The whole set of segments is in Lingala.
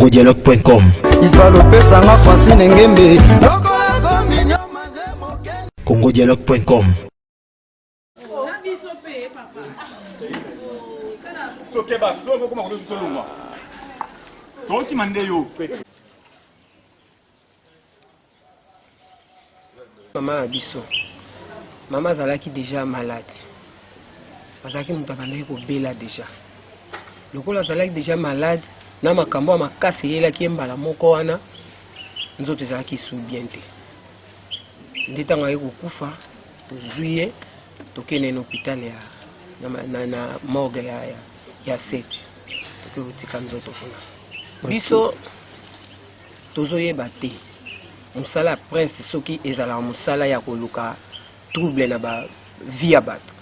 congodialogue.com. congodialogue.com. Maman Abisso, maman Zalaki déjà malade. Parce que nous avons bela déjà. Le coup Zalaki déjà malade, na makambo makasi yela ki mbala moko wana nzoto Zalaki sou biente. Ndeta ngaye kukufa, tuzuye, tokene na hôpital ya na morgue ya 7. Toke utika nzoto kuna. Biso tozoyeba te. Musala prince soki ezala musala ya koluka trouble na ba via bato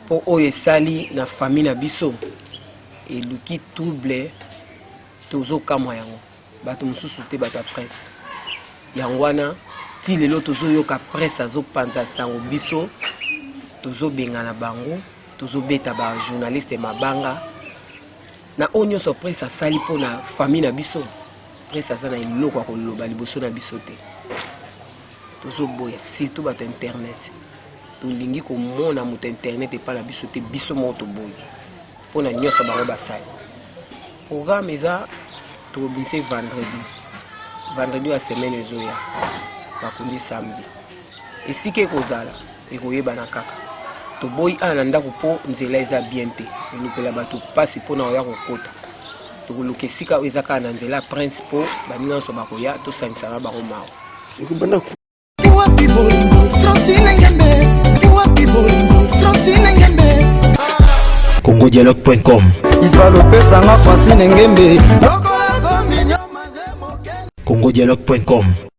po oyo esali na famille na biso eluki trouble tozokamwa yango bato mosusu te bato ya presse yango wana ti lelo tozoyoka presse azopanza sango biso tozobengana bango tozobeta ba journaliste mabanga na oyo nyonso presse asali mpo na famille na biso presse aza na eloko ya koloba liboso na biso te tozoboya surtout bato internet tolingi komona moto internet epa na biso te biso moko toboyi mpo na nyonso bango basali programme eza tokobimisa vendredi ya semaine ezoya bakundi samedi esika ekozala ekoyebana kaka toboyi ana na ndako mpo nzela eza bien te elukela bato mpasi mpo na oya kokota tokoluka esika oyo eza kaka na nzela prince mpo baninga nyonso bakoya tosangisana bango mawa congodialogue.com. congodialogue.com.